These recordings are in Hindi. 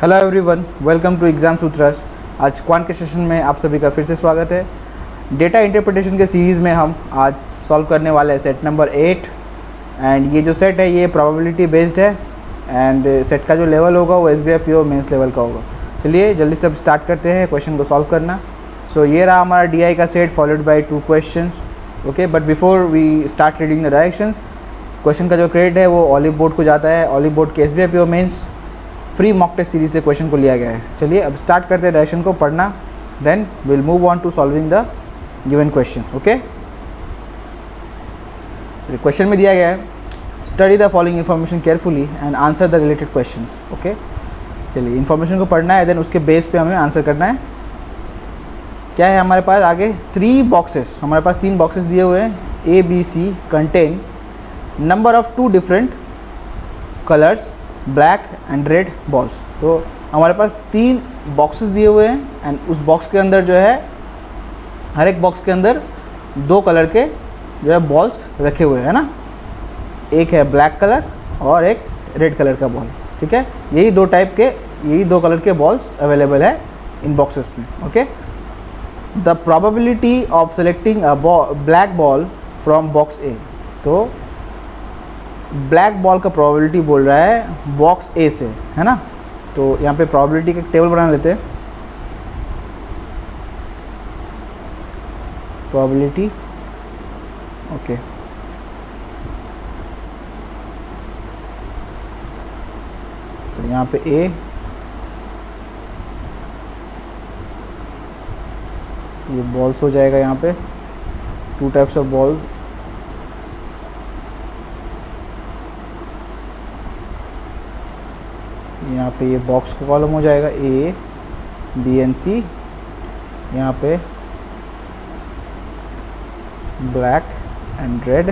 Hello everyone, welcome to exam Sutras. आज क्वांट के सेशन में आप सभी का फिर से स्वागत है। डेटा इंटरप्रिटेशन के सीरीज़ में हम आज सॉल्व करने वाले हैं सेट नंबर 8 एंड ये जो सेट है ये प्रोबेबिलिटी बेस्ड है एंड सेट का जो लेवल होगा वो SBI PO मेंस लेवल का होगा। चलिए जल्दी से अब स्टार्ट करते हैं क्वेश्चन को सॉल्व करना। सो ये रहा हमारा DI का set followed by 2 questions. Okay, but before we start reading the directions, question का जो क्रेडिट है वो ऑलिव बोर्ड को जाता है। ऑलिव बोर्ड के SBI PO mains free mock test series से क्वेश्चन को लिया गया है। चलिए अब स्टार्ट करते हैं डायरेक्शन को पढ़ना, then will move on to solving the given question. Okay, चलिए क्वेश्चन में दिया गया है study the following information carefully and answer the related questions. Okay, चलिए इन्फॉर्मेशन को पढ़ना है, देन उसके बेस पे हमें आंसर करना है। क्या है हमारे पास आगे 3 बॉक्सेस, हमारे पास 3 बॉक्सेस दिए हुए हैं। ABC contain number of 2 different colours black and red balls. तो हमारे पास 3 बॉक्सेस दिए हुए हैं एंड उस बॉक्स के अंदर जो है हर एक बॉक्स के अंदर 2 कलर के जो है बॉल्स रखे हुए हैं ना, एक है ब्लैक कलर और एक रेड कलर का बॉल। ठीक है, यही 2 कलर के बॉल्स अवेलेबल है इन बॉक्सेस में। Okay, the probability of selecting a black ball from box A. तो ब्लैक बॉल का प्रोबेबिलिटी बोल रहा है बॉक्स ए से, है ना। तो यहाँ पे प्रोबेबिलिटी का टेबल बना लेते हैं। प्रोबेबिलिटी, ओके, तो यहाँ पे ए, ये बॉल्स हो जाएगा यहाँ पे 2 टाइप्स ऑफ बॉल्स। यहाँ पे ये बॉक्स का कॉलम हो जाएगा A, B एंड C। यहाँ पे ब्लैक एंड रेड।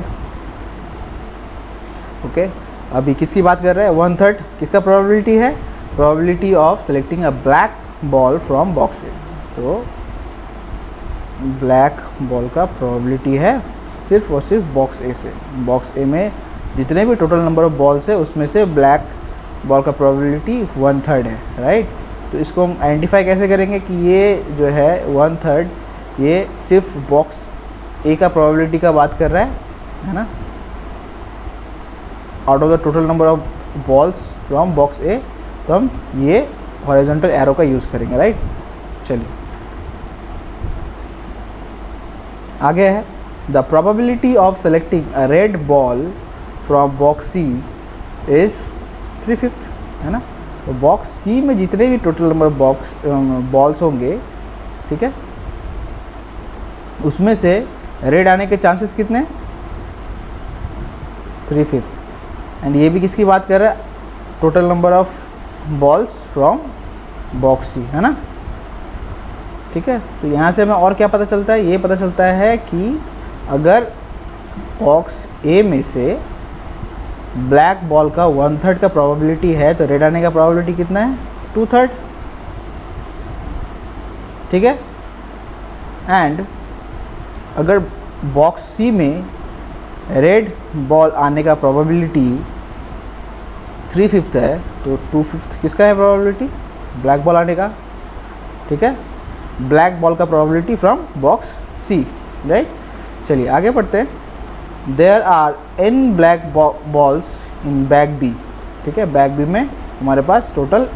ओके, अभी किसकी बात कर रहे हैं? 1/3 किसका प्रोबेबिलिटी है? Probability of selecting a black ball from box A. तो ब्लैक बॉल का प्रोबेबिलिटी है सिर्फ और सिर्फ बॉक्स ए से। बॉक्स ए में जितने भी टोटल नंबर ऑफ बॉल्स है उसमें से ब्लैक बॉल का प्रोबेबिलिटी 1/3 है, राइट। तो इसको हम आइडेंटिफाई कैसे करेंगे कि ये जो है 1/3 ये सिर्फ बॉक्स ए का प्रोबेबिलिटी का बात कर रहा है ना, out of the total number of balls from box A. तो हम ये हॉरिजॉन्टल एरो का यूज़ करेंगे, राइट। चलिए आगे है the probability of selecting a red ball from box C is 3/5, है ना। तो बॉक्स सी में जितने भी टोटल नंबर बॉल्स होंगे, ठीक है, उसमें से रेड आने के चांसेस कितने? 3/5। एंड ये भी किसकी बात कर रहा है? Total number of balls from box C, है ना। ठीक है, तो यहाँ से हमें और क्या पता चलता है? ये पता चलता है कि अगर बॉक्स ए में से ब्लैक बॉल का 1/3 का प्रोबेबिलिटी है तो रेड आने का प्रोबेबिलिटी कितना है? 2/3। ठीक है, एंड अगर बॉक्स सी में रेड बॉल आने का प्रोबेबिलिटी 3/5 है तो 2/5 किसका है प्रोबेबिलिटी? ब्लैक बॉल आने का। ठीक है, ब्लैक बॉल का probability from box C, right. चलिए आगे बढ़ते हैं। There are n black balls in bag B. ठीक है, बैग बी में हमारे पास टोटल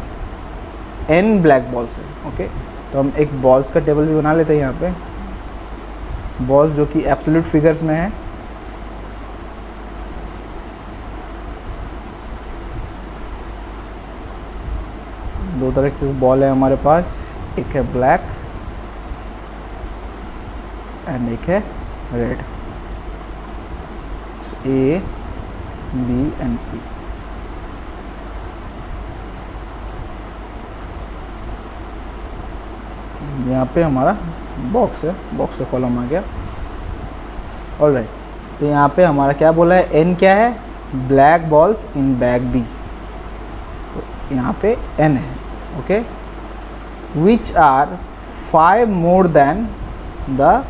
n ब्लैक बॉल्स है। ओके, तो हम एक बॉल्स का टेबल भी बना लेते हैं यहाँ पे, बॉल्स जो कि एब्सोल्यूट फिगर्स में है। दो तरह के बॉल है हमारे पास, एक है ब्लैक एंड एक है red. A, B and C। यहाँ पे हमारा बॉक्स है, बॉक्स का कॉलम आ गया। ऑलराइट, तो यहाँ पे हमारा क्या बोला है? N क्या है? Black balls in bag B। तो यहाँ पे N है। Okay, which are 5 more than the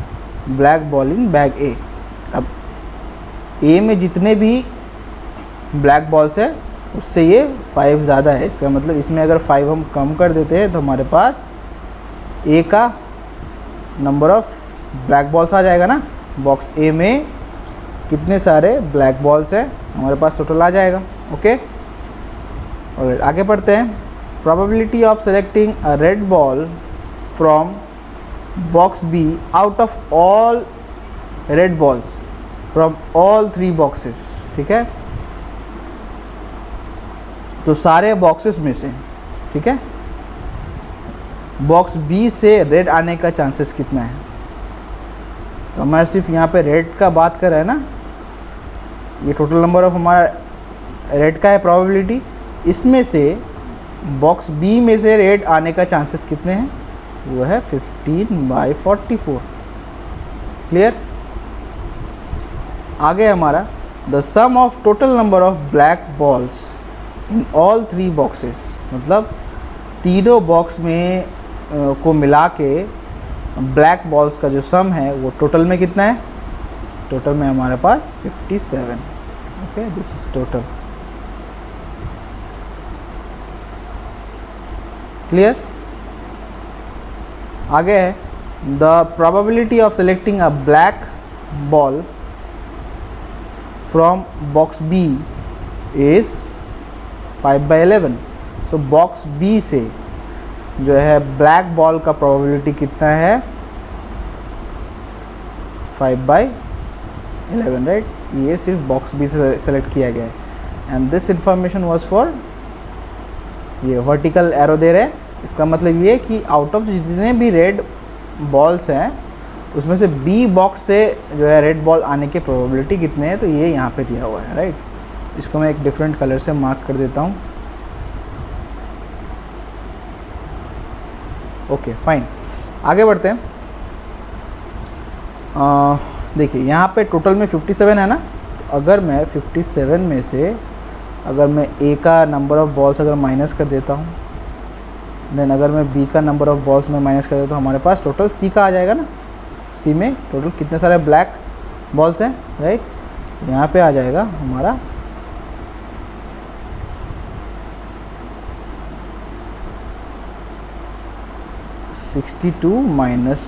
black ball in bag A। अब ए में जितने भी ब्लैक बॉल्स है उससे ये 5 ज़्यादा है। इसका मतलब इसमें अगर 5 हम कम कर देते हैं तो हमारे पास ए का नंबर ऑफ ब्लैक बॉल्स आ जाएगा ना। बॉक्स ए में कितने सारे ब्लैक बॉल्स हैं हमारे पास टोटल आ जाएगा। ओके, और आगे पढ़ते हैं। Probability of selecting a red ball from box be out of all red balls from all 3 boxes. ठीक है, तो सारे बॉक्सेस में से, ठीक है, बॉक्स बी से रेड आने का चांसेस कितना है। तो हमारा सिर्फ यहाँ पे रेड का बात कर रहा है ना, ये टोटल नंबर ऑफ हमारा रेड का है प्रोबेबिलिटी। इसमें से बॉक्स बी में से रेड आने का चांसेस कितने हैं, वो है 15/44। क्लियर। आगे हमारा the sum of total number of black balls in all 3 boxes, मतलब तीनों बॉक्स में को मिला के ब्लैक बॉल्स का जो सम है वो टोटल में कितना है। टोटल में हमारे पास 57। Okay, this is total. Clear. आगे है the probability of selecting a black ball from box B is 5/11। तो बॉक्स बी से जो है ब्लैक बॉल का प्रोबेबिलिटी कितना है, 5/11, राइट। ये सिर्फ बॉक्स बी से सेलेक्ट किया गया है। And this information was for, ये वर्टिकल एरो दे रहे हैं, इसका मतलब ये कि आउट ऑफ जितने भी रेड बॉल्स हैं उसमें से बी बॉक्स से जो है रेड बॉल आने के प्रोबेबिलिटी कितने हैं, तो ये यहाँ पे दिया हुआ है, राइट। इसको मैं एक डिफरेंट कलर से मार्क कर देता हूँ। ओके, फाइन, आगे बढ़ते हैं। देखिए यहाँ पे टोटल में 57 है ना। अगर मैं 57 में से अगर मैं ए का नंबर ऑफ़ बॉल्स अगर माइनस कर देता हूँ, देन अगर मैं बी का नंबर ऑफ़ बॉल्स में माइनस कर देता हूँ, हमारे पास टोटल सी का आ जाएगा ना। सी में टोटल कितने सारे ब्लैक बॉल्स हैं, राइट। यहाँ पे आ जाएगा हमारा 62 -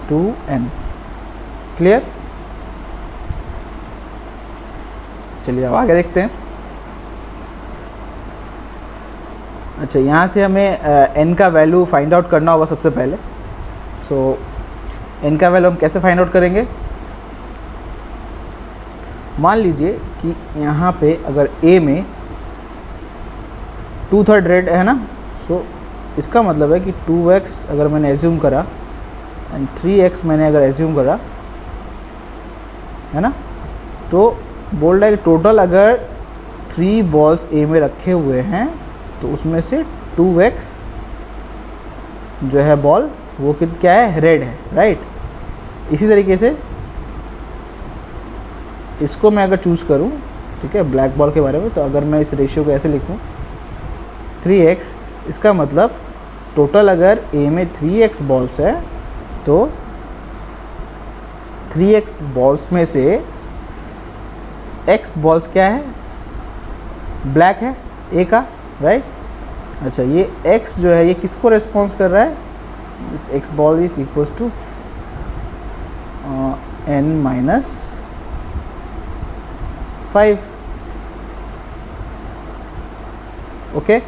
2n। क्लियर। चलिए अब आगे देखते हैं। अच्छा, यहाँ से हमें n का वैल्यू फाइंड आउट करना होगा सबसे पहले। सो n का वैल्यू हम कैसे फाइंड आउट करेंगे। मान लीजिए कि यहाँ पे अगर a में 2/3 रेड है ना, सो इसका मतलब है कि 2x अगर मैंने एज्यूम करा एंड 3x मैंने अगर एज्यूम करा, है ना, तो बोल रहा है कि टोटल अगर 3 बॉल्स a में रखे हुए हैं तो उसमें से 2x जो है बॉल वो क्या है, रेड है, राइट। इसी तरीके से इसको मैं अगर चूज़ करूं, ठीक है, ब्लैक बॉल के बारे में, तो अगर मैं इस रेशियो को ऐसे लिखूं 3x, इसका मतलब टोटल अगर a में 3x बॉल्स है तो 3x बॉल्स में से x बॉल्स क्या है, ब्लैक है a का, राइट। अच्छा, ये x जो है ये किसको रेस्पॉन्स कर रहा है, x ball is equals to n - 5। Okay,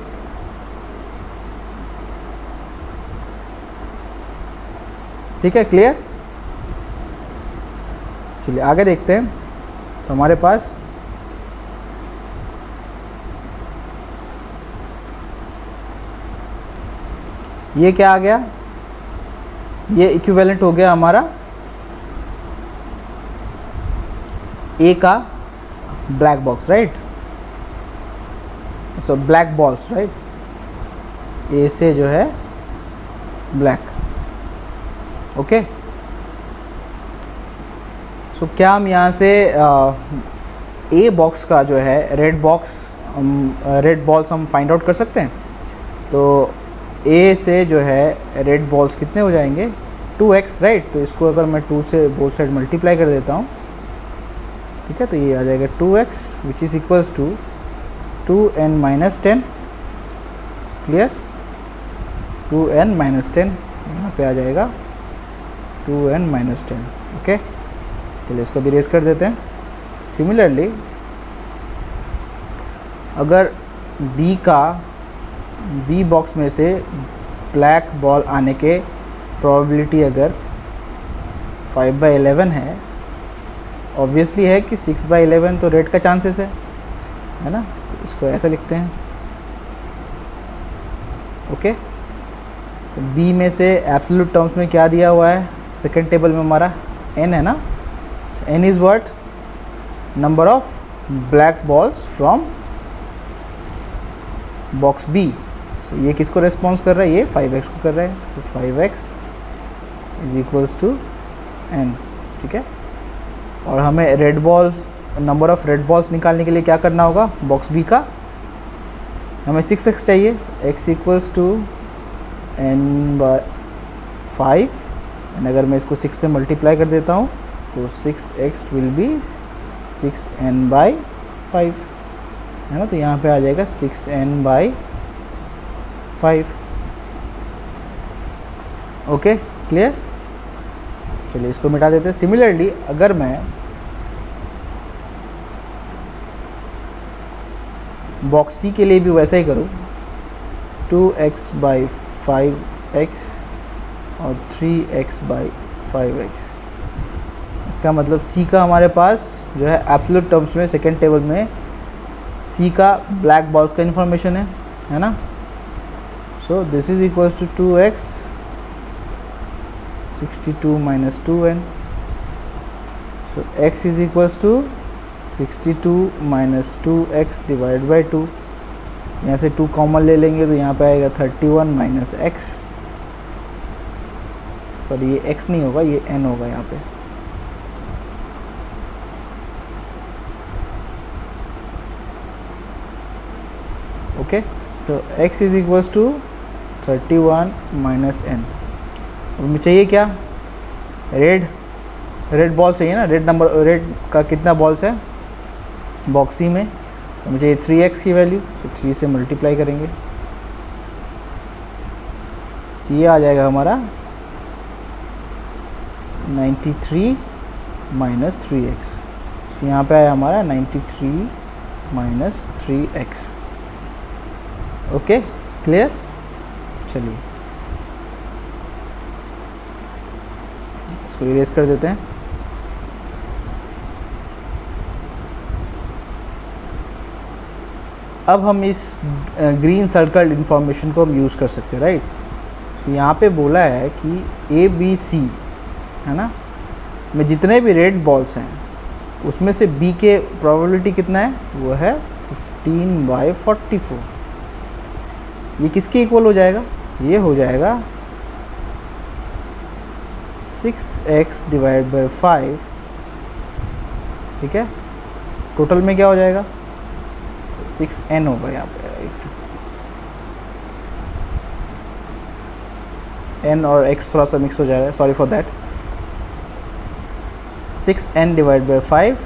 ठीक है, क्लियर। चलिए आगे देखते हैं। तो हमारे पास ये क्या आ गया, ये इक्विवेलेंट हो गया हमारा ए का black box, right. So black balls, right, A से जो है ब्लैक। ओके, सो क्या हम यहाँ से ए बॉक्स का जो है रेड बॉल्स हम फाइंड आउट कर सकते हैं। तो ए से जो है रेड बॉल्स कितने हो जाएंगे, 2x, राइट। तो इसको अगर मैं 2 से बोथ साइड मल्टीप्लाई कर देता हूँ, ठीक है, तो ये आ जाएगा 2x which is equals to 2n-10, clear, 2n-10 यहाँ पे आ जाएगा 2n-10, ओके। चलिए इसको भी रेस कर देते हैं। सिमिलरली अगर बी बॉक्स में से ब्लैक बॉल आने के प्रोबेबिलिटी अगर 5/11 है, ऑब्वियसली है कि 6/11 तो रेड का चांसेस है ना, तो इसको ऐसा लिखते हैं, ओके। तो बी में से एब्सोल्यूट टर्म्स में क्या दिया हुआ है, सेकेंड टेबल में हमारा n है ना, n is what, number of black balls from box B. So ये किसको रेस्पॉन्स कर रहा है, ये 5x को कर रहा है। So 5x is equals to n, ठीक है। और हमें red balls, number of red balls निकालने के लिए क्या करना होगा, बॉक्स बी का हमें 6x चाहिए, x equals to n/5, and अगर मैं इसको 6 से मल्टीप्लाई कर देता हूँ तो 6x विल बी 6n/5, है ना। तो यहाँ पे आ जाएगा 6n/5, ओके, क्लियर। चलिए इसको मिटा देते हैं। सिमिलरली अगर मैं बॉक्स सी के लिए भी वैसा ही करूँ, 2x/5x और 3x/5x, इसका मतलब सी का हमारे पास जो है एब्सोल्यूट टर्म्स में सेकेंड टेबल में सी का ब्लैक बॉल्स का इन्फॉर्मेशन है ना। So this is equals to 2x 62 minus 2n, so x is equals to 62 minus 2x divided by 2, यहाँ से 2 कॉमन ले लेंगे तो यहाँ पे आएगा 31 minus x, सॉरी ये x नहीं होगा, ये n होगा यहाँ पे, ओके। तो x is equals to 31 minus n। हमें चाहिए क्या, रेड बॉल चाहिए ना, रेड का कितना बॉल्स है बॉक्स सी में, तो मुझे 3x की वैल्यू, तो 3 से मल्टीप्लाई करेंगे, तो ये आ जाएगा हमारा 93 माइनस 3x, तो यहाँ पे आया हमारा 93 माइनस 3x, ओके, क्लियर। चलिए इसको इरेज कर देते हैं। अब हम इस ग्रीन सर्कल इंफॉर्मेशन को हम यूज़ कर सकते हैं, राइट। तो यहाँ पे बोला है कि ए बी सी, है ना, में जितने भी रेड बॉल्स हैं उसमें से बी के प्रोबेबिलिटी कितना है, वो है 15/44। ये किसके इक्वल हो जाएगा, ये हो जाएगा 6x डिवाइड बाई 5, ठीक है। टोटल में क्या हो जाएगा, 6n होगा यहाँ पे, राइट। n और x थोड़ा सा मिक्स हो जाएगा, sorry for that. 6n divide by 5,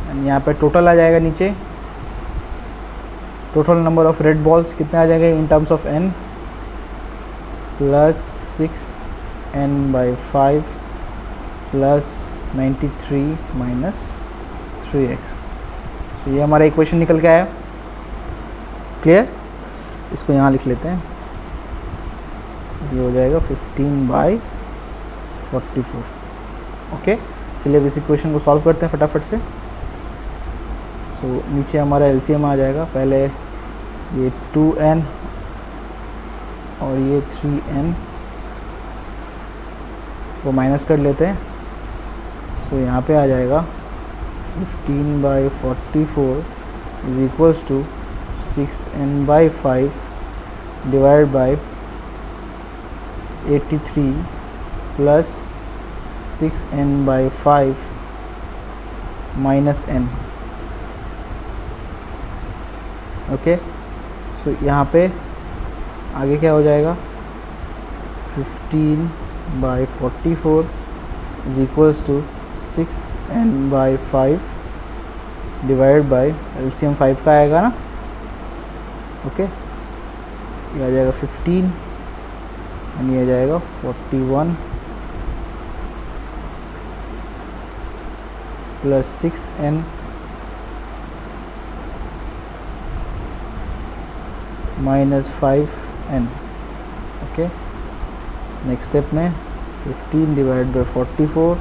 and यहाँ पे टोटल आ जाएगा नीचे, total number of red balls कितने आ जाएंगे in terms of n, plus 6n/5 plus 93 minus 3x। तो ये हमारा इक्वेशन निकल के आया, क्लियर। इसको यहाँ लिख लेते हैं, ये हो जाएगा 15/44, ओके। चलिए अब इस इक्वेशन को सॉल्व करते हैं फटाफट से। तो नीचे हमारा एलसीएम आ जाएगा, पहले ये 2n और ये 3n को माइनस कर लेते हैं। तो यहाँ पे आ जाएगा 15/44 is equals to 6n/5 divide by 83 plus 6n/5 minus n, okay. So यहाँ पे आगे क्या हो जाएगा, 15/44 is equals to 6n/5 divide by LCM 5 का आएगा ना, ओके, ये आ जाएगा 15 एंड ये आ जाएगा 41 plus 6n minus 5n। Okay, next step में 15 divide by 44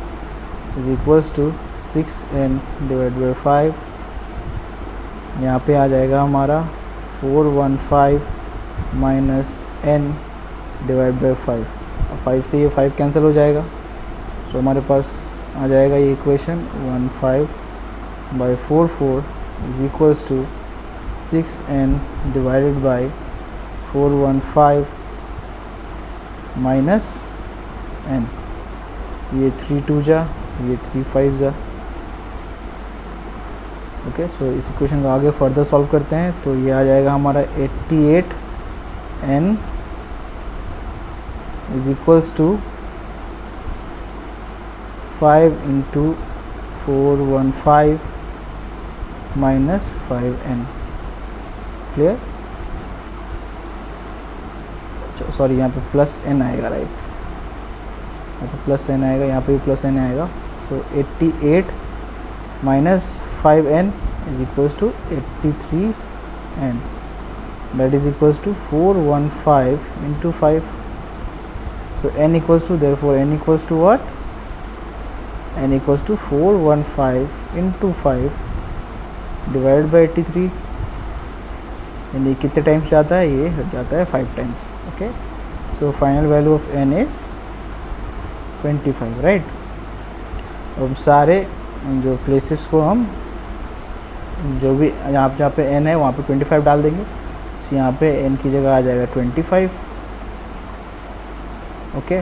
is equals to 6n divide by 5। यहाँ पे आ जाएगा हमारा 415 माइनस n डिवाइड बाई 5। 5 से ये 5 कैंसिल हो जाएगा, तो हमारे पास आ जाएगा ये equation 15 by 44 is equals to 6n divided by 415 minus n। ये 3 2 जा, ये 3 5 जा। ओके, सो इस इक्वेशन को आगे फर्दर सॉल्व करते हैं, तो ये आ जाएगा हमारा 88n is equals to 5 into 415 minus 5n। Clear? Sorry, यहाँ पे प्लस n आएगा, राइट? यहाँ पे प्लस n आएगा, यहाँ पे भी प्लस n आएगा। सो 88 minus 5n is equals to 83n, that is equals to 415 into 5. So n equals to, therefore n equals to what? n equals to 415 into 5 divided by 83। यानी कितने टाइम्स जाता है? ये जाता है 5 times. Okay, so final value of n is 25, right? अब सारे जो प्लेसेस को हम जो भी जहाँ पे n है वहाँ पे 25 डाल देंगे। तो यहाँ पे n की जगह आ जाएगा 25। ओके,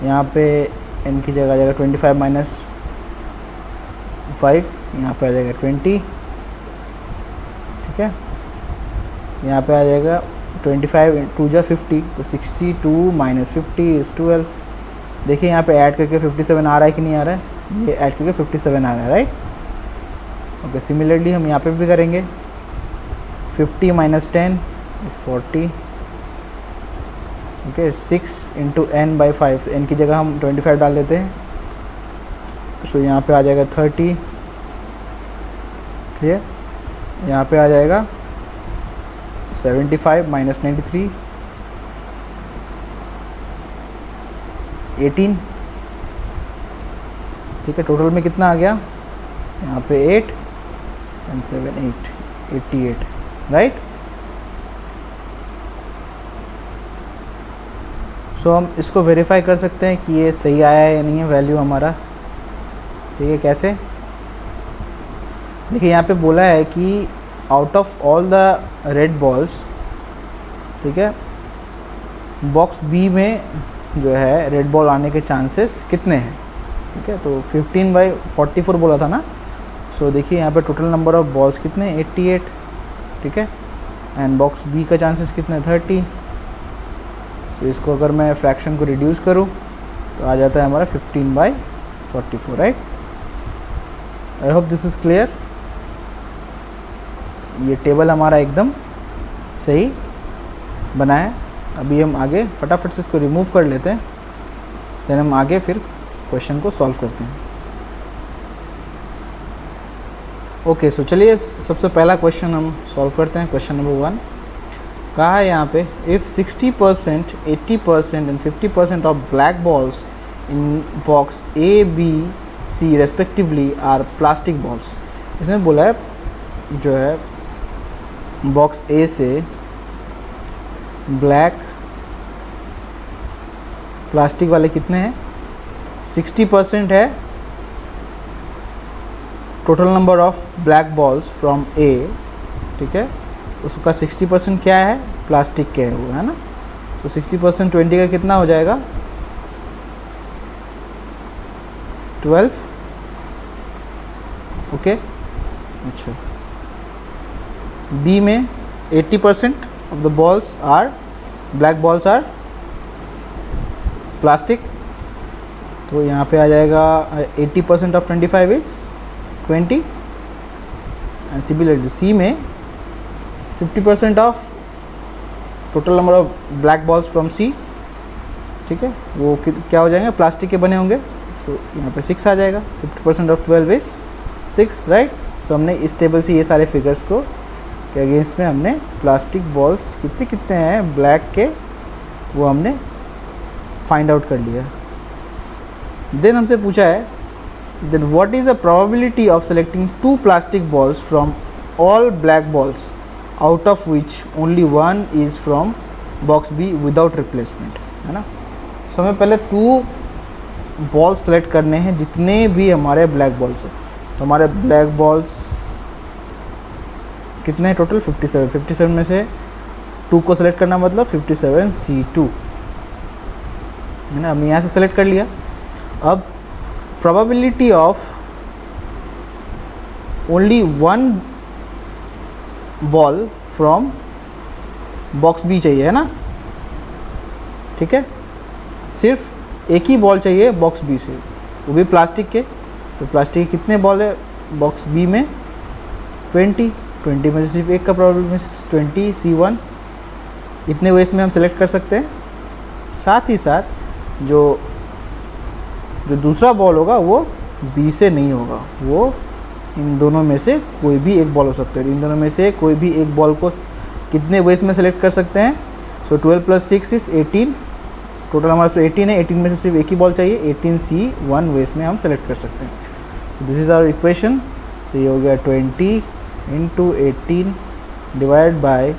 यहाँ पे n की जगह आ जाएगा 25 माइनस 5, यहाँ पे आ जाएगा 20। ठीक है, यहाँ पे आ जाएगा 25 2 जा 50, तो 62 माइनस 50 इज़ 12। देखिए यहाँ पे ऐड करके 57 आ रहा है कि नहीं आ रहा है? ये ऐड करके 57 आ रहा है, राइट? ओके, सिमिलरली हम यहाँ पे भी करेंगे। 50 minus 10 is 40। Okay, 6 into n by 5, n की जगह हम 25 डाल देते हैं, सो यहाँ पे आ जाएगा 30। क्लियर? यहाँ पे आ जाएगा 75 माइनस 93 18। ठीक है, टोटल में कितना आ गया? यहाँ पे 8 एंड 7 8 88, राइट? सो हम इसको वेरीफाई कर सकते हैं कि ये सही आया है या नहीं है वैल्यू हमारा। ठीक है, कैसे? देखिए यहाँ पे बोला है कि out of all the red balls, ठीक है, बॉक्स बी में जो है रेड बॉल आने के चांसेस कितने हैं? ठीक है, तो 15 बाई 44 बोला था ना। सो देखिए यहाँ पे टोटल नंबर ऑफ बॉल्स कितने हैं? 88। ठीक है, एंड बॉक्स बी का चांसेस कितने? 30। तो इसको अगर मैं फ्रैक्शन को रिड्यूस करूँ तो आ जाता है हमारा 15 by 44, right? I hope this is clear. ये टेबल हमारा एकदम सही बना है। अभी हम आगे फटाफट से इसको रिमूव कर लेते हैं, देन हम आगे फिर क्वेश्चन को सॉल्व करते हैं। ओके, सो चलिए सबसे पहला क्वेश्चन हम सॉल्व करते हैं। क्वेश्चन नंबर 1 कहा है यहाँ पे, if 60%, 80% and 50% of black balls in box A B C respectively are plastic balls. इसमें बोला है जो है बॉक्स ए से ब्लैक प्लास्टिक वाले कितने हैं? 60% है total number of black balls from A. ठीक है, उसका 60% क्या है? प्लास्टिक के है वो, है ना? तो 60% 20 का कितना हो जाएगा? 12। ओके, अच्छा। बी में 80% of the balls are black balls are plastic, तो यहाँ पे आ जाएगा 80% of 25 is 20। And similarly C में 50% of total number of black balls from C, ठीक है, वो क्या हो जाएंगे, प्लास्टिक के बने होंगे, तो यहाँ पे 6 आ जाएगा। 50% ऑफ 12 इज 6, राइट। तो हमने इस टेबल से ये सारे फिगर्स को के अगेंस्ट में हमने प्लास्टिक बॉल्स कितने कितने हैं ब्लैक के, वो हमने फाइंड आउट कर लिया। देन हमसे पूछा है, then what is the probability of selecting 2 plastic balls from all black balls out of which only 1 is from box B without replacement, है ना। सो हमें पहले 2 बॉल्स सेलेक्ट करने हैं जितने भी हमारे ब्लैक बॉल्स हैं। तो हमारे ब्लैक बॉल्स कितने हैं टोटल, 57। 57 में से 2 को सेलेक्ट करना मतलब 57C2, है ना। हमने यहाँ से सेलेक्ट कर लिया। अब probability of only 1 ball from box B चाहिए, है ना, ठीक है। सिर्फ एक ही बॉल चाहिए बॉक्स बी से, वो भी प्लास्टिक के। तो प्लास्टिक के कितने बॉल है बॉक्स बी में, 20 में से सिर्फ एक का प्रोबेबिलिटी 20C1। इतने वेस में हम सेलेक्ट कर सकते हैं। साथ ही साथ जो दूसरा बॉल होगा वो बी से नहीं होगा, वो इन दोनों में से कोई भी एक बॉल हो सकता है। इन दोनों में से कोई भी एक बॉल को कितने वेस में सेलेक्ट कर सकते हैं, सो 12 + 6 इज 18, टोटल हमारे पास 18 है। 18 में से सिर्फ एक ही बॉल चाहिए, 18C1 वेस में हम सेलेक्ट कर सकते हैं। This is our equation. तो ये हो गया 20 × 18 डिवाइड बाय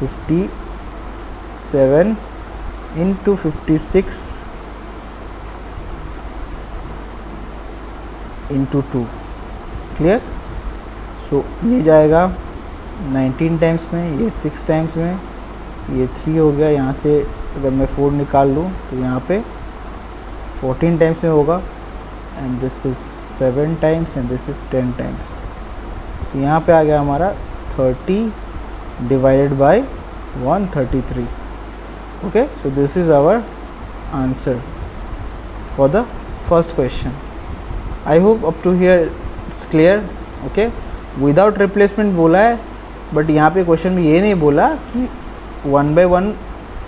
57 × 56 × 2, क्लियर। सो ये जाएगा 19 टाइम्स में, ये 6 टाइम्स में, ये 3 हो गया। यहाँ से अगर मैं 4 निकाल लूँ तो यहाँ पे 14 टाइम्स में होगा, and this is 7 times and this is 10 times. तो यहाँ पे आ गया हमारा 30 divided by 133। Okay, so this is our answer for the first question. I hope up to here it's clear. Okay, without replacement बोला है, बट यहाँ पे क्वेश्चन में ये नहीं बोला कि 1 by 1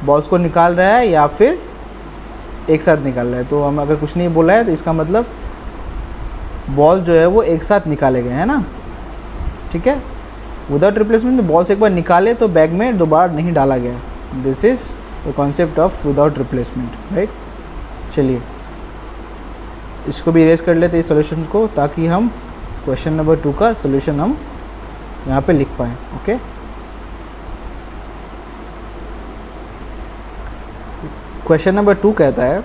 बॉल्स को निकाल रहा है या फिर एक साथ निकाल रहा है। तो हम अगर कुछ नहीं बोला है तो इसका मतलब बॉल जो है वो एक साथ निकाले गए हैं ना, ठीक है। विदाउट रिप्लेसमेंट बॉल्स एक बार निकाले तो बैग में दोबारा नहीं डाला गया। This is the concept of without replacement, right. चलिए इसको भी इरेज कर लेते हैं इस सॉल्यूशन को, ताकि हम क्वेश्चन नंबर 2 का सॉल्यूशन हम यहाँ पे लिख पाएँ। ओके, क्वेश्चन नंबर 2 कहता है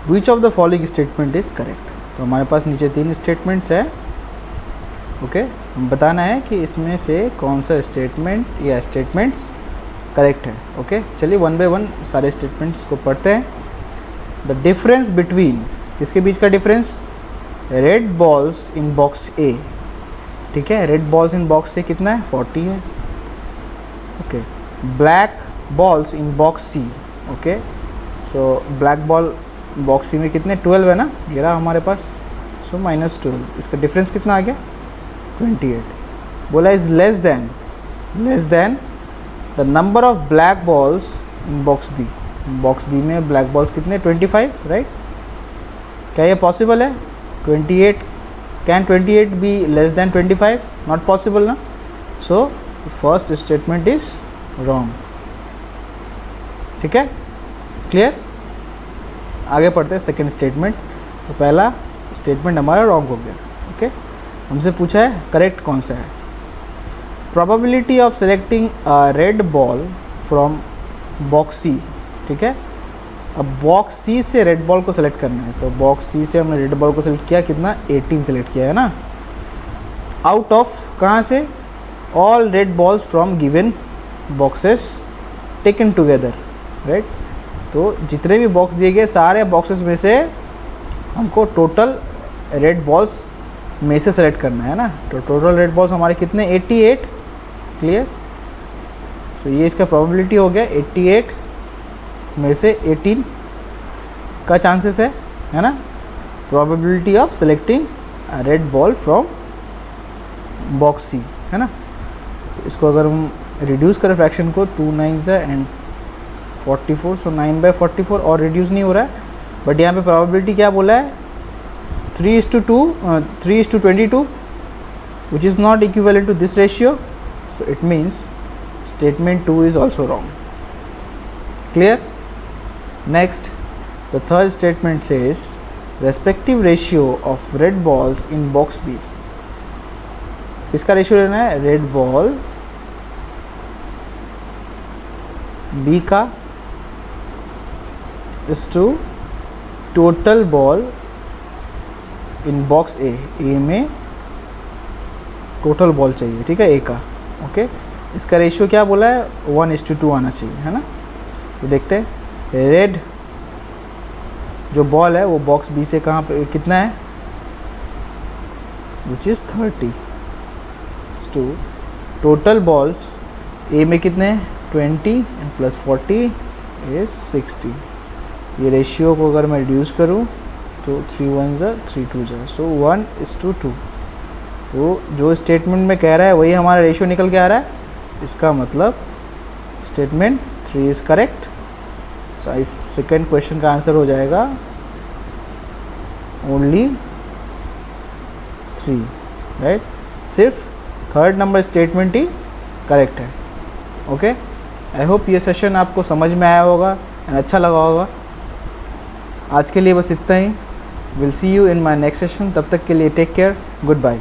which of the following statement is correct. तो हमारे पास नीचे 3 स्टेटमेंट्स हैं। ओके, बताना है कि इसमें से कौन सा स्टेटमेंट या स्टेटमेंट्स करेक्ट है। ओके, चलिए 1 by 1 सारे स्टेटमेंट्स को पढ़ते हैं। द डिफरेंस बिटवीन, किसके बीच का difference, red balls in box A, ठीक है। रेड बॉल्स इन बॉक्स से कितना है, 40 है। Okay, black balls in box C, okay. So black ball box C में कितने, 12 है ना, ये रहा हमारे पास। सो -12, इसका डिफरेंस कितना आ गया, 28। बोला is less than the number of black balls in box B. Box B में ब्लैक बॉल्स कितने, 25, राइट। क्या ये पॉसिबल है, 28, can 28 be less than 25, not possible ना। So first statement is wrong, ठीक है, क्लियर। आगे पढ़ते हैं सेकेंड स्टेटमेंट। तो पहला स्टेटमेंट हमारा रॉन्ग हो गया। ओके, हमसे पूछा है करेक्ट कौन सा है। Probability of selecting a red ball from box C, ठीक है। अब बॉक्स सी से रेड बॉल को सेलेक्ट करना है, तो बॉक्स सी से हमने रेड बॉल को सेलेक्ट किया, कितना, 18 सेलेक्ट किया है ना। आउट ऑफ कहाँ से, all red balls from given boxes taken together, right. तो जितने भी बॉक्स दिए गए सारे बॉक्सेस में से हमको टोटल रेड बॉल्स में से सेलेक्ट करना है ना। तो टोटल रेड बॉल्स हमारे कितने, 88, क्लियर। तो ये इसका प्रोबेबिलिटी हो गया, 88 में से 18 का चांसेस है ना। Probability of selecting red ball from box C, है ना। तो इसको अगर हम रिड्यूस करें फ्रैक्शन को, 2 9s एंड 44, सो 9/44 और रिड्यूस नहीं हो रहा है, बट यहाँ पे प्रोबेबिलिटी क्या बोला है 3:22 which is not equivalent to this ratio, so it means statement 2 is also wrong. Clear? Next, the third statement says respective ratio of red balls in box B. किसका रेशियो लेना है, रेड बॉल B का is to total ball in box A में टोटल बॉल चाहिए, ठीक है, ए का, ओके। इसका रेशियो क्या बोला है, 1:2 आना चाहिए, है ना। तो देखते हैं रेड जो बॉल है वो बॉक्स बी से कहाँ पे कितना है, which is 30 to total balls A में कितने हैं 20 एंड प्लस 40 इज 60। ये रेशियो को अगर मैं रिड्यूस करूँ तो 3 1s 3 2s, सो 1:2। तो जो स्टेटमेंट में कह रहा है वही हमारा रेशियो निकल के आ रहा है, इसका मतलब स्टेटमेंट 3 इज़ करेक्ट। सो इस सेकेंड क्वेश्चन का आंसर हो जाएगा ओनली 3, राइट। सिर्फ थर्ड नंबर स्टेटमेंट ही करेक्ट है, ओके। आई होप ये सेशन आपको समझ में आया होगा एंड अच्छा लगा होगा। आज के लिए बस इतना ही। Will see you in my next session, तब तक के लिए टेक केयर, गुड बाय।